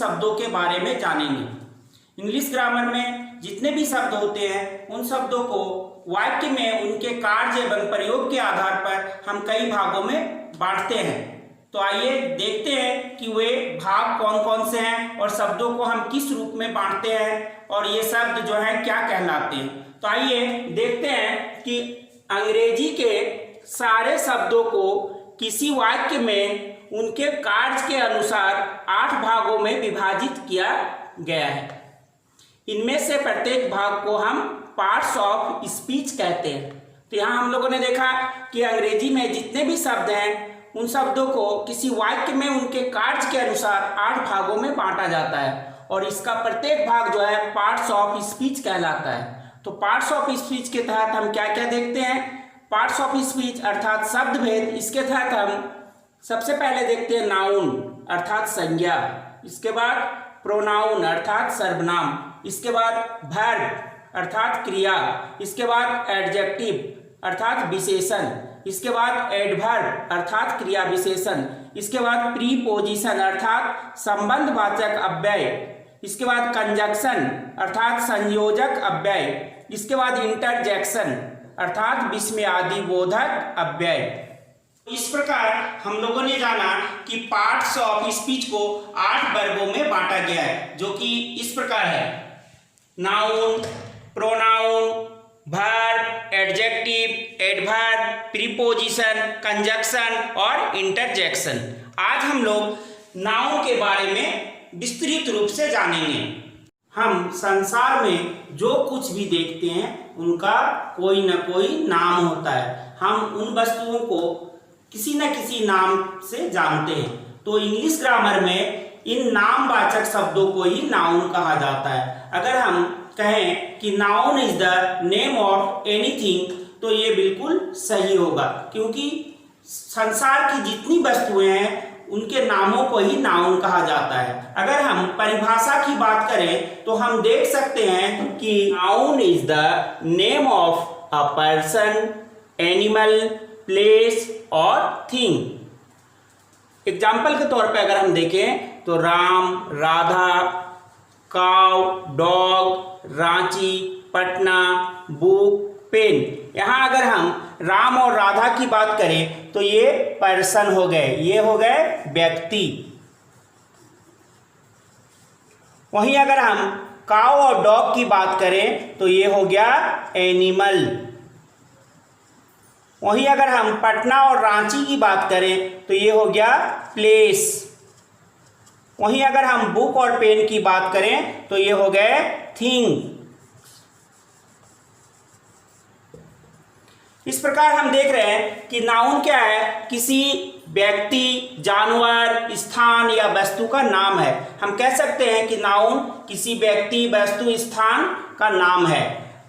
शब्दों के बारे में जानेंगे। इंग्लिश ग्रामर में जितने भी शब्द होते हैं उन शब्दों को वाक्य में उनके कार्य एवं प्रयोग के आधार पर हम कई भागों में बांटते हैं। तो आइए देखते हैं कि वे भाग कौन कौन से हैं और शब्दों को हम किस रूप में बांटते हैं और ये शब्द जो है क्या कहलाते हैं। तो आइए देखते हैं कि अंग्रेजी के सारे शब्दों को किसी वाक्य में उनके कार्य के अनुसार 8 भागों में विभाजित किया गया है। इनमें से प्रत्येक भाग को हम पार्ट्स ऑफ स्पीच कहते हैं। तो यहाँ हम लोगों ने देखा कि अंग्रेजी में जितने भी शब्द हैं उन शब्दों को किसी वाक्य में उनके कार्य के अनुसार 8 भागों में बांटा जाता है और इसका प्रत्येक भाग जो है पार्ट्स ऑफ स्पीच कहलाता है। तो पार्ट्स ऑफ स्पीच के तहत हम क्या क्या देखते हैं? पार्ट्स ऑफ स्पीच अर्थात शब्द भेद। इसके तहत हम सबसे पहले देखते हैं नाउन अर्थात संज्ञा, इसके बाद प्रोनाउन अर्थात सर्वनाम, इसके बाद वर्ब अर्थात क्रिया, इसके बाद एडजेक्टिव अर्थात विशेषण, इसके बाद एडवर्ब अर्थात क्रिया विशेषण, इसके बाद प्रीपोजिशन अर्थात संबंधवाचक अव्यय, इसके बाद कंजक्शन अर्थात संयोजक अव्यय, इसके बाद इंटरजेक्शन अर्थात विस्मयादिबोधक अव्यय। इस प्रकार हम लोगों ने जाना कि पार्ट्स ऑफ स्पीच को 8 वर्गों में बांटा गया है, जो कि इस प्रकार है: noun, pronoun, verb, adjective, adverb, preposition, conjunction और इंटरजेक्शन। आज हम लोग नाउन के बारे में विस्तृत रूप से जानेंगे। हम संसार में जो कुछ भी देखते हैं उनका कोई न कोई नाम होता है। हम उन वस्तुओं को किसी न किसी नाम से जानते हैं। तो इंग्लिश ग्रामर में इन नामवाचक शब्दों को ही नाउन कहा जाता है। अगर हम कहें कि noun is the name of anything तो ये बिल्कुल सही होगा, क्योंकि संसार की जितनी वस्तुएं हैं उनके नामों को ही नाउन कहा जाता है। अगर हम परिभाषा की बात करें तो हम देख सकते हैं कि noun is the name of a person, animal, place और थिंग। एग्जाम्पल के तौर पे अगर हम देखें तो Ram, Radha, cow, dog, Ranchi, Patna, book, pen. यहाँ अगर हम राम और राधा की बात करें तो ये पर्सन हो गए, ये हो गए व्यक्ति। वहीं अगर हम काव और डॉग की बात करें तो ये हो गया एनिमल। वहीं अगर हम पटना और रांची की बात करें तो ये हो गया प्लेस। वहीं अगर हम बुक और पेन की बात करें तो ये हो गए थिंग। इस प्रकार हम देख रहे हैं कि नाउन क्या है? किसी व्यक्ति, जानवर, स्थान या वस्तु का नाम है। हम कह सकते हैं कि नाउन किसी व्यक्ति, वस्तु, स्थान का नाम है।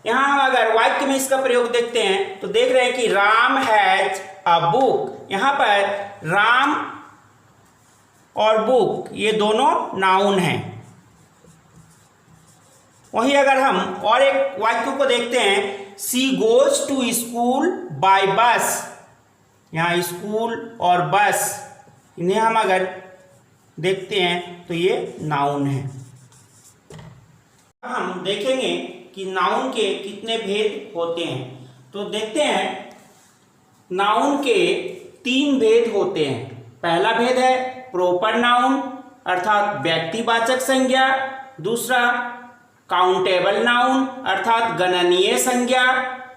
यहाँ हम अगर वाक्य में इसका प्रयोग देखते हैं तो देख रहे हैं कि राम हैज अ बुक। यहाँ पर राम और बुक ये दोनों नाउन हैं। वहीं अगर हम और एक वाक्य को देखते हैं, she goes to school by bus. यहाँ स्कूल और बस इन्हें हम अगर देखते हैं तो ये नाउन है। हम देखेंगे कि नाउन के कितने भेद होते हैं। तो देखते हैं, नाउन के 3 भेद होते हैं। पहला भेद है प्रॉपर नाउन अर्थात व्यक्तिवाचक संज्ञा, दूसरा काउंटेबल नाउन अर्थात गणनीय संज्ञा,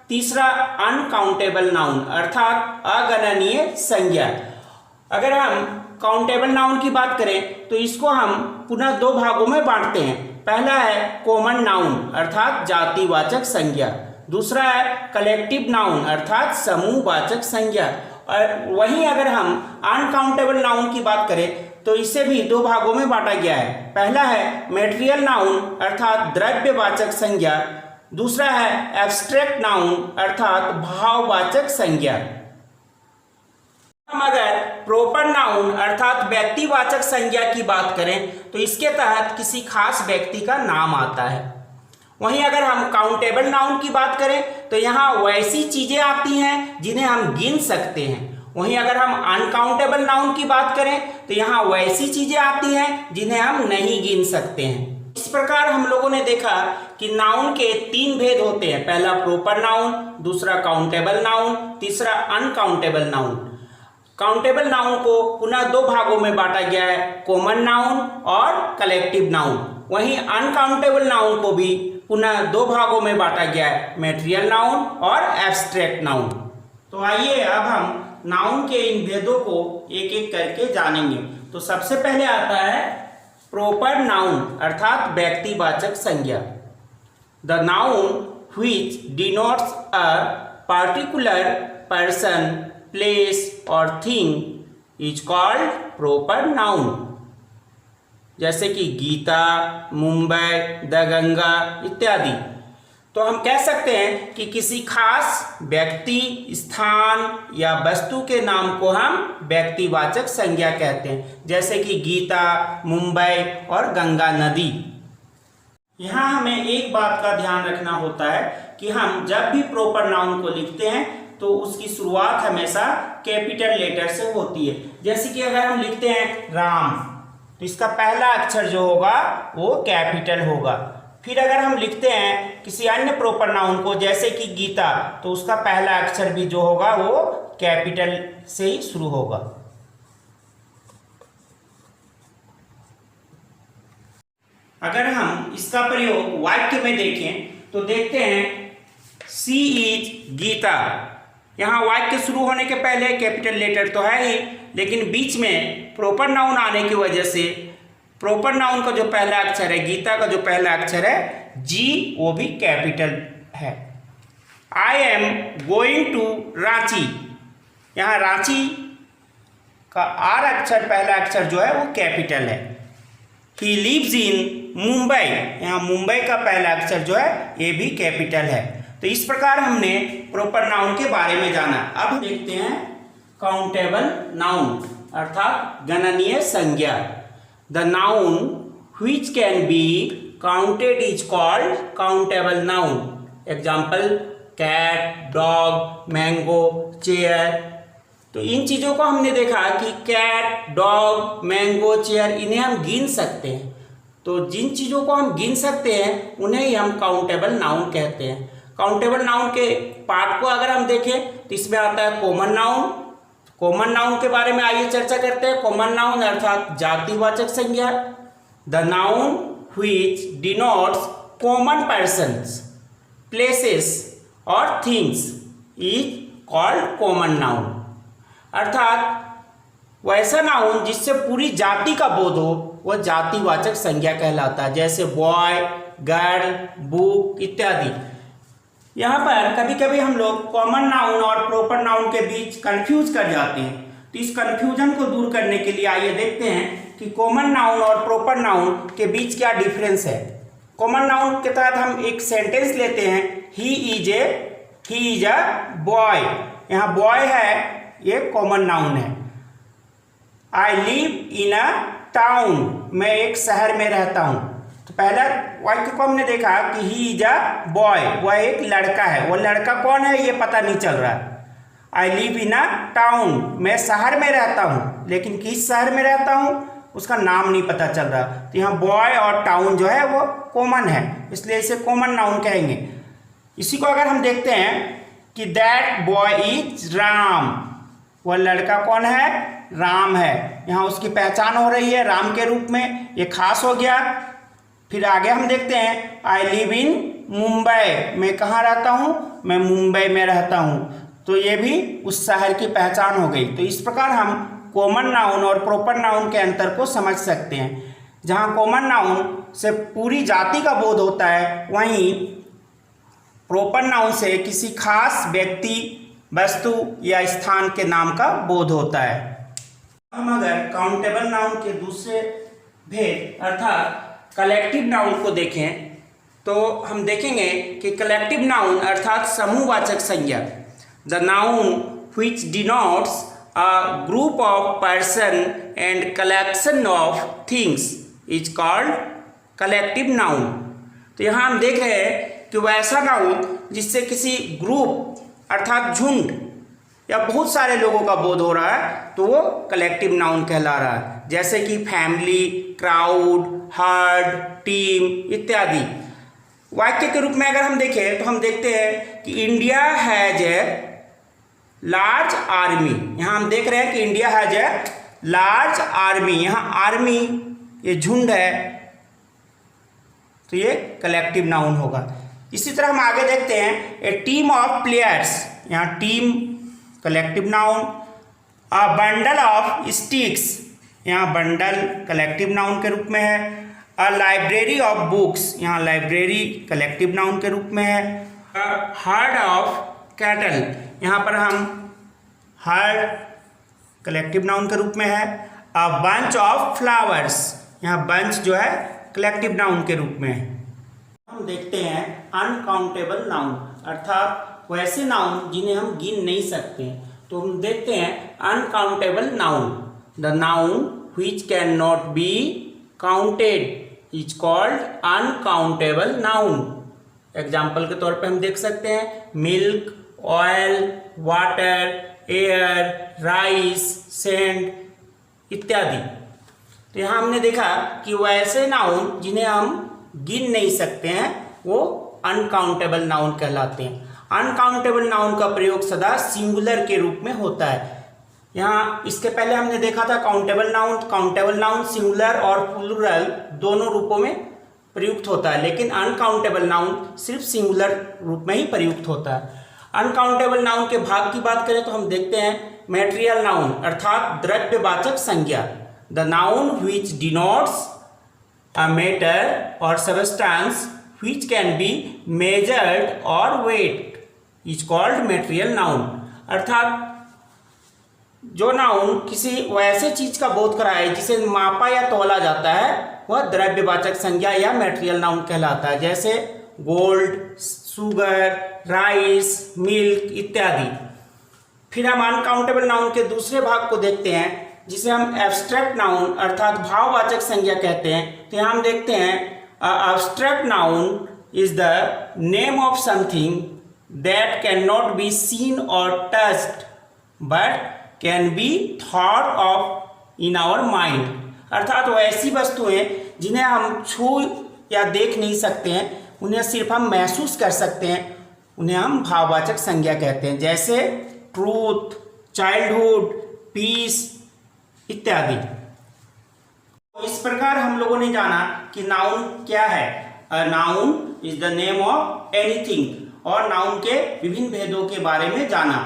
तीसरा अनकाउंटेबल नाउन अर्थात अगणनीय संज्ञा। अगर हम काउंटेबल नाउन की बात करें तो इसको हम पुनः 2 भागों में बांटते हैं। पहला है कॉमन नाउन अर्थात जातिवाचक संज्ञा, दूसरा है कलेक्टिव नाउन अर्थात समूहवाचक संज्ञा। और वहीं अगर हम अनकाउंटेबल नाउन की बात करें तो इसे भी 2 भागों में बांटा गया है। पहला है मेटेरियल नाउन अर्थात द्रव्यवाचक संज्ञा, दूसरा है एब्स्ट्रैक्ट नाउन अर्थात भाववाचक संज्ञा। हम अगर प्रॉपर नाउन अर्थात व्यक्तिवाचक संज्ञा की बात करें तो इसके तहत किसी खास व्यक्ति का नाम आता है। वहीं अगर हम काउंटेबल नाउन की बात करें तो यहाँ वैसी चीजें आती हैं जिन्हें हम गिन सकते हैं। वहीं अगर हम अनकाउंटेबल नाउन की बात करें तो यहाँ वैसी चीजें आती हैं जिन्हें हम नहीं गिन सकते हैं। इस प्रकार हम लोगों ने देखा कि नाउन के 3 भेद होते हैं, पहला प्रॉपर नाउन, दूसरा काउंटेबल नाउन, तीसरा अनकाउंटेबल नाउन। काउंटेबल नाउन को पुनः 2 भागों में बांटा गया है, कॉमन नाउन और कलेक्टिव नाउन। वहीं अनकाउंटेबल नाउन को भी पुनः 2 भागों में बांटा गया है, मैटेरियल नाउन और एब्स्ट्रैक्ट नाउन। तो आइए अब हम नाउन के इन भेदों को एक एक करके जानेंगे। तो सबसे पहले आता है प्रॉपर नाउन अर्थात व्यक्तिवाचक संज्ञा। The noun which denotes a particular person, place और thing is called proper noun. जैसे कि गीता, मुंबई, द गंगा इत्यादि। तो हम कह सकते हैं कि किसी खास व्यक्ति, स्थान या वस्तु के नाम को हम व्यक्तिवाचक संज्ञा कहते हैं, जैसे कि गीता, मुंबई और गंगा नदी। यहाँ हमें एक बात का ध्यान रखना होता है कि हम जब भी प्रॉपर नाउन को लिखते हैं तो उसकी शुरुआत हमेशा कैपिटल लेटर से होती है। जैसे कि अगर हम लिखते हैं राम तो इसका पहला अक्षर जो होगा वो कैपिटल होगा। फिर अगर हम लिखते हैं किसी अन्य प्रॉपर नाउन को जैसे कि गीता तो उसका पहला अक्षर भी जो होगा वो कैपिटल से ही शुरू होगा। अगर हम इसका प्रयोग वाक्य में देखें तो देखते हैं सी इज गीता। यहाँ वाक्य शुरू होने के पहले कैपिटल लेटर तो है ही, लेकिन बीच में प्रॉपर नाउन आने की वजह से प्रॉपर नाउन का जो पहला अक्षर है, गीता का जो पहला अक्षर है जी, वो भी कैपिटल है। I am going to Ranchi, यहाँ रांची का आर अक्षर पहला अक्षर जो है वो कैपिटल है। ही लिव्स इन मुंबई, यहाँ मुंबई का पहला अक्षर जो है ये भी कैपिटल है। तो इस प्रकार हमने प्रॉपर नाउन के बारे में जाना। अब देखते हैं काउंटेबल नाउन अर्थात गणनीय संज्ञा। The noun which can be counted is called countable noun. Example cat, dog, mango, chair. तो इन चीज़ों को हमने देखा कि कैट, डॉग, मैंगो, चेयर इन्हें हम गिन सकते हैं। तो जिन चीज़ों को हम गिन सकते हैं उन्हें ही हम काउंटेबल नाउन कहते हैं। काउंटेबल नाउन के पार्ट को अगर हम देखें तो इसमें आता है कॉमन नाउन। कॉमन नाउन के बारे में आइए चर्चा करते हैं। कॉमन नाउन अर्थात जातिवाचक संज्ञा। The noun which denotes common persons, places और things is called common noun. अर्थात वैसा नाउन जिससे पूरी जाति का बोध हो वह जातिवाचक संज्ञा कहलाता है, जैसे बॉय, गर्ल, बुक इत्यादि। यहाँ पर कभी कभी हम लोग कॉमन नाउन और प्रॉपर नाउन के बीच कंफ्यूज कर जाते हैं। तो इस कंफ्यूजन को दूर करने के लिए आइए देखते हैं कि कॉमन नाउन और प्रॉपर नाउन के बीच क्या डिफरेंस है। कॉमन नाउन के तहत हम एक सेंटेंस लेते हैं, ही इज अ बॉय। यहाँ बॉय है, ये कॉमन नाउन है। I live in a town, मैं एक शहर में रहता हूँ। तो पहला वाक्य को हमने देखा कि ही इज अ बॉय, वह एक लड़का है। वह लड़का कौन है ये पता नहीं चल रहा है। I live in a town, मैं शहर में रहता हूँ, लेकिन किस शहर में रहता हूँ उसका नाम नहीं पता चल रहा। तो यहाँ बॉय और टाउन जो है वो कॉमन है, इसलिए इसे कॉमन नाउन कहेंगे। इसी को अगर हम देखते हैं कि दैट बॉय इज राम, वह लड़का कौन है, राम है। यहाँ उसकी पहचान हो रही है राम के रूप में, ये खास हो गया। फिर आगे हम देखते हैं आई लिव इन मुंबई, मैं कहाँ रहता हूँ, मैं मुंबई में रहता हूँ। तो ये भी उस शहर की पहचान हो गई। तो इस प्रकार हम कॉमन नाउन और प्रॉपर नाउन के अंतर को समझ सकते हैं। जहाँ कॉमन नाउन से पूरी जाति का बोध होता है, वहीं प्रॉपर नाउन से किसी खास व्यक्ति, वस्तु या स्थान के नाम का बोध होता है। हम अगर काउंटेबल नाउन के दूसरे भेद अर्थात कलेक्टिव नाउन को देखें तो हम देखेंगे कि कलेक्टिव नाउन अर्थात समूहवाचक संज्ञा। The noun which denotes a group of person and collection of things is called collective noun. तो यहाँ हम देख रहे हैं कि वह ऐसा नाउन जिससे किसी ग्रुप अर्थात झुंड या बहुत सारे लोगों का बोध हो रहा है तो वो कलेक्टिव नाउन कहला रहा है। जैसे कि फैमिली, क्राउड, हर्ड, टीम इत्यादि। वाक्य के रूप में अगर हम देखें तो हम देखते हैं कि India has a large army. यहाँ हम देख रहे हैं कि India has a large army. यहाँ आर्मी ये झुंड है तो ये कलेक्टिव नाउन होगा। इसी तरह हम आगे देखते हैं ए टीम ऑफ प्लेयर्स। यहाँ team collective noun. A bundle of sticks, यहाँ बंडल कलेक्टिव नाउन के रूप में है। अ लाइब्रेरी ऑफ बुक्स, यहाँ लाइब्रेरी कलेक्टिव नाउन के रूप में है। हर्ड ऑफ कैटल, यहाँ पर हम हर्ड कलेक्टिव नाउन के रूप में है। अ बंच ऑफ फ्लावर्स, यहाँ बंच जो है कलेक्टिव नाउन के रूप में है। हम देखते हैं अनकाउंटेबल नाउन, अर्थात वैसे नाउन जिन्हें हम गिन नहीं सकते। तो हम देखते हैं uncountable noun. The noun which can not B counted is called uncountable noun. Example के तौर पे हम देख सकते हैं milk, oil, water, air, rice, sand इत्यादि। तो यहाँ हमने देखा कि वैसे नाउन जिन्हें हम गिन नहीं सकते हैं वो अनकाउंटेबल नाउन कहलाते हैं। अनकाउंटेबल नाउन का प्रयोग सदा सिंगुलर के रूप में होता है। यहाँ इसके पहले हमने देखा था countable noun. Countable noun singular और प्लूरल दोनों रूपों में प्रयुक्त होता है, लेकिन अनकाउंटेबल नाउन सिर्फ सिंगुलर रूप में ही प्रयुक्त होता है। अनकाउंटेबल नाउन के भाग की बात करें तो हम देखते हैं मैटेरियल नाउन, अर्थात द्रव्यवाचक संज्ञा। The noun which denotes a matter or substance which can be measured or weighed is called material noun। अर्थात जो नाउन किसी वैसे चीज का बोध कराए जिसे मापा या तौला जाता है वह द्रव्यवाचक संज्ञा या मैटेरियल नाउन कहलाता है, जैसे गोल्ड, शुगर, राइस, मिल्क इत्यादि। फिर हम अनकाउंटेबल नाउन के दूसरे भाग को देखते हैं जिसे हम एब्स्ट्रैक्ट नाउन अर्थात भाववाचक संज्ञा कहते हैं। तो यहाँ हम देखते हैं abstract noun is the name of something that can not be seen और touched but can be thought of in our mind. अर्थात वैसी वस्तुएं जिन्हें हम छू या देख नहीं सकते हैं, उन्हें सिर्फ हम महसूस कर सकते हैं, उन्हें हम भाववाचक संज्ञा कहते हैं, जैसे ट्रूथ, चाइल्डहुड, पीस इत्यादि। तो इस प्रकार हम लोगों ने जाना कि नाउन क्या है। A noun is the name of anything, और नाउन के विभिन्न भेदों के बारे में जाना।